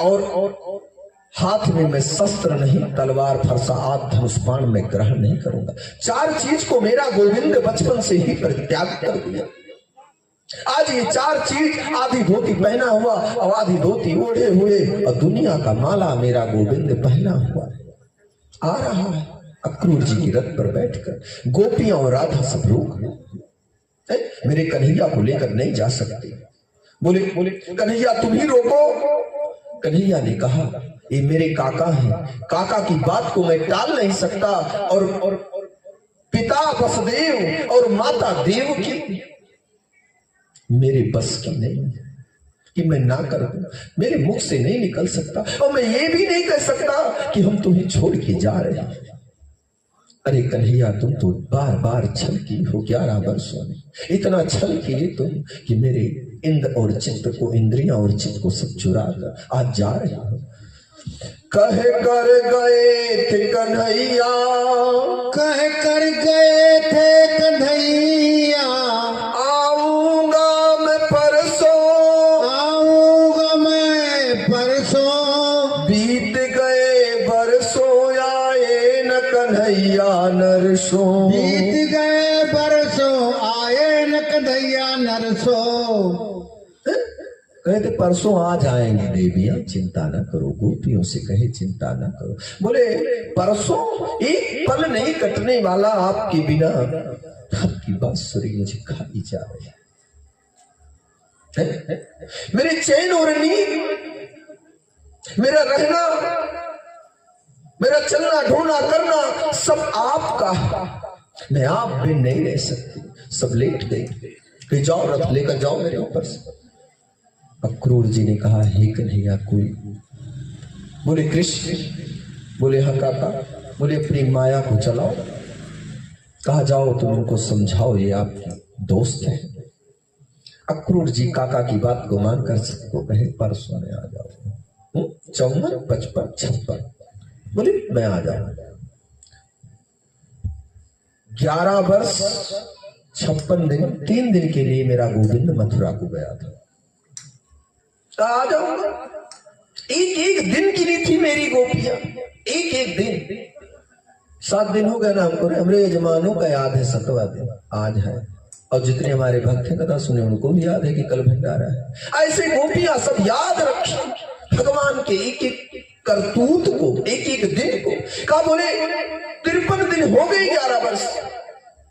और हाथ में मैं शस्त्र नहीं, तलवार फरसा आग धनुष बाण में ग्रहण नहीं करूंगा। 4 चीज को मेरा गोविंद बचपन से ही परित्याग कर दिया। आज ये 4 चीज, आधी धोती पहना हुआ और आधी धोती ओढ़े हुए, और दुनिया का माला मेरा गोविंद पहना हुआ आ रहा है अक्रूर जी की रथ पर बैठकर। गोपियां और राधा सब रोक मेरे कन्हैया को लेकर नहीं जा सकते। बोले कन्हैया तुम ही रोको। कन्हैया ने कहा ये मेरे काका हैं, काका की बात को मैं टाल नहीं सकता, और पिता वसुदेव और माता देव की मेरे बस की नहीं कि मैं ना कर दूं, मेरे मुख से नहीं निकल सकता, और मैं ये भी नहीं कह सकता कि हम तुम्हें छोड़ के जा रहे हैं। अरे कन्हैया तुम तो बार बार छल की हो 11 वर्षों में, इतना छल किए तुम कि मेरे इंद्र और चित्त को, इंद्रियां और चित्त को सब चुरा कर आज जा रहे हो। कह कर गए थे कन्हैया, कह कर गए थे कन्हैया, आऊंगा मैं परसों, आऊंगा मैं परसों। बीत गए बरसों आए न कन्हैया नरसों, बीत गए बरसों आए न कन्हैया नरसों। कहते परसों आ जाएंगे देवियां, चिंता न करो। गोपियों से कहे चिंता न करो। बोले परसों एक पल नहीं कटने वाला आपके बिना। आपकी बांसुरी मुझे खाई जा रही है। मेरे चैन और नींद, मेरा रहना, मेरा चलना ढूंढना करना सब आपका है। मैं आप भी नहीं रह सकती। सब लेट गई। जाओ रथ लेकर जाओ मेरे ऊपर से। अक्रूर जी ने कहा हे कन्हैया कोई। बोले कृष्ण। बोले हाँ काका। बोले अपनी माया को चलाओ। कहा जाओ तुम उनको समझाओ ये आपके दोस्त हैं। अक्रूर जी काका की बात को मानकर सबको कहे परसों में आ जाओ। 54, 55, 56। बोले मैं आ जाऊं। 11 वर्ष 56 दिन, 3 दिन के लिए मेरा गोविंद मथुरा को गया था। आ जाऊंगा। एक एक दिन की नहीं थी मेरी गोपियां, एक एक दिन। 7 दिन हो गए ना हमको, हमरे यजमानों का याद है 7वां दिन आज है। और जितने हमारे भक्त हैं कथा सुने उनको भी याद है कि कल भंडारा है। ऐसे गोपियां सब याद रखी भगवान के एक एक करतूत को, एक एक दिन को। कहा बोले 53 दिन हो गए 11 वर्ष।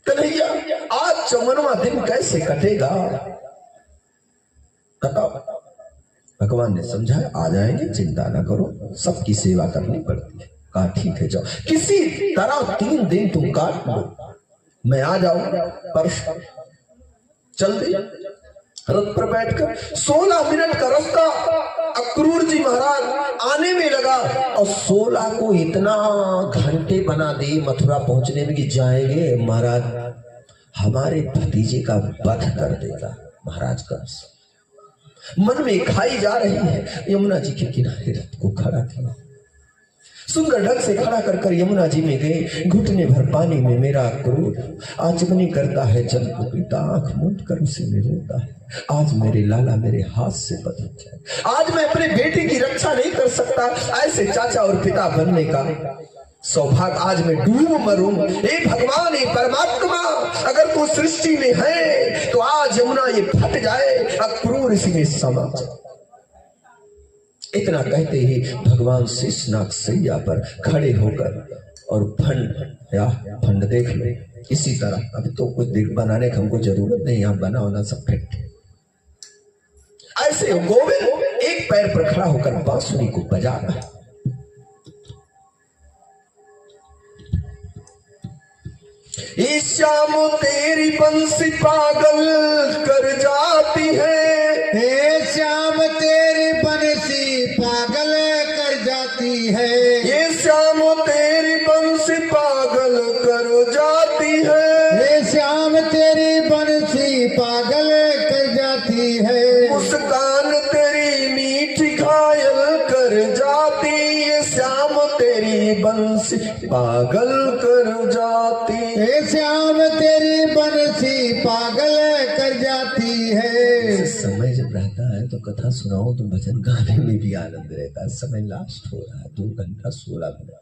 कन्हैया आज 54वां दिन कैसे कटेगा? बताओ। भगवान ने समझाया आ जाएंगे, चिंता ना करो, सबकी सेवा करनी पड़ती है। कहा ठीक है जाओ, किसी तरह 3 दिन तुम काट लो, मैं आ जाऊंगा परसों। चल दे रथ पर बैठकर 16 मिनट का रास्ता अक्रूर जी महाराज आने में लगा, और 16 को इतना घंटे बना दिए मथुरा पहुंचने में कि जाएंगे महाराज हमारे भतीजे का वध कर देगा। महाराज का मन में खाई जा रही है। यमुना जी के किनारे रथ को खड़ा किया, सुंदर ढंग से खड़ा कर कर यमुना जी में गए। घुटने भर पानी में मेरा अक्रूर आचमनी करता है, जल को पीता, आंख मूंद कर उसे में रोता है। आज मेरे लाला मेरे हाथ से बदल जाए, आज मैं अपने बेटे की रक्षा नहीं कर सकता। ऐसे चाचा और पिता बनने का सौभाग्य आज मैं डूब मरूं। हे भगवान, हे परमात्मा, अगर तू सृष्टि में है तो आज यमुना ये फट जाए, अक्रूर इसी में समा जाए। इतना कहते ही भगवान शेषनाग सैया पर खड़े होकर और फंड देख लो इसी तरह। अभी तो कुछ बनाने की हमको जरूरत नहीं, यहाँ बना होना सब फिट। ऐसे गोविंद एक पैर पर खड़ा होकर बांसुरी को बजा रहा है। श्याम तेरी बंसी पागल कर जाती है, हे श्याम तेरी बंसी पागल कर जाती है। ये श्याम तेरी बंसी पागल कर जाती है, हे श्याम तेरी बंसी पागल कर जाती है। मुस्कान तेरी मीठी घायल कर जाती, ये श्याम तेरी बंसी पागल कर जाती, हे श्याम तेरी बंसी पागल कर जाती है। समय जब रहता है तो कथा सुनाऊं तो भजन गाने में भी आनंद रहता है। समय लास्ट हो रहा है, 2 घंटा 16 मिनट।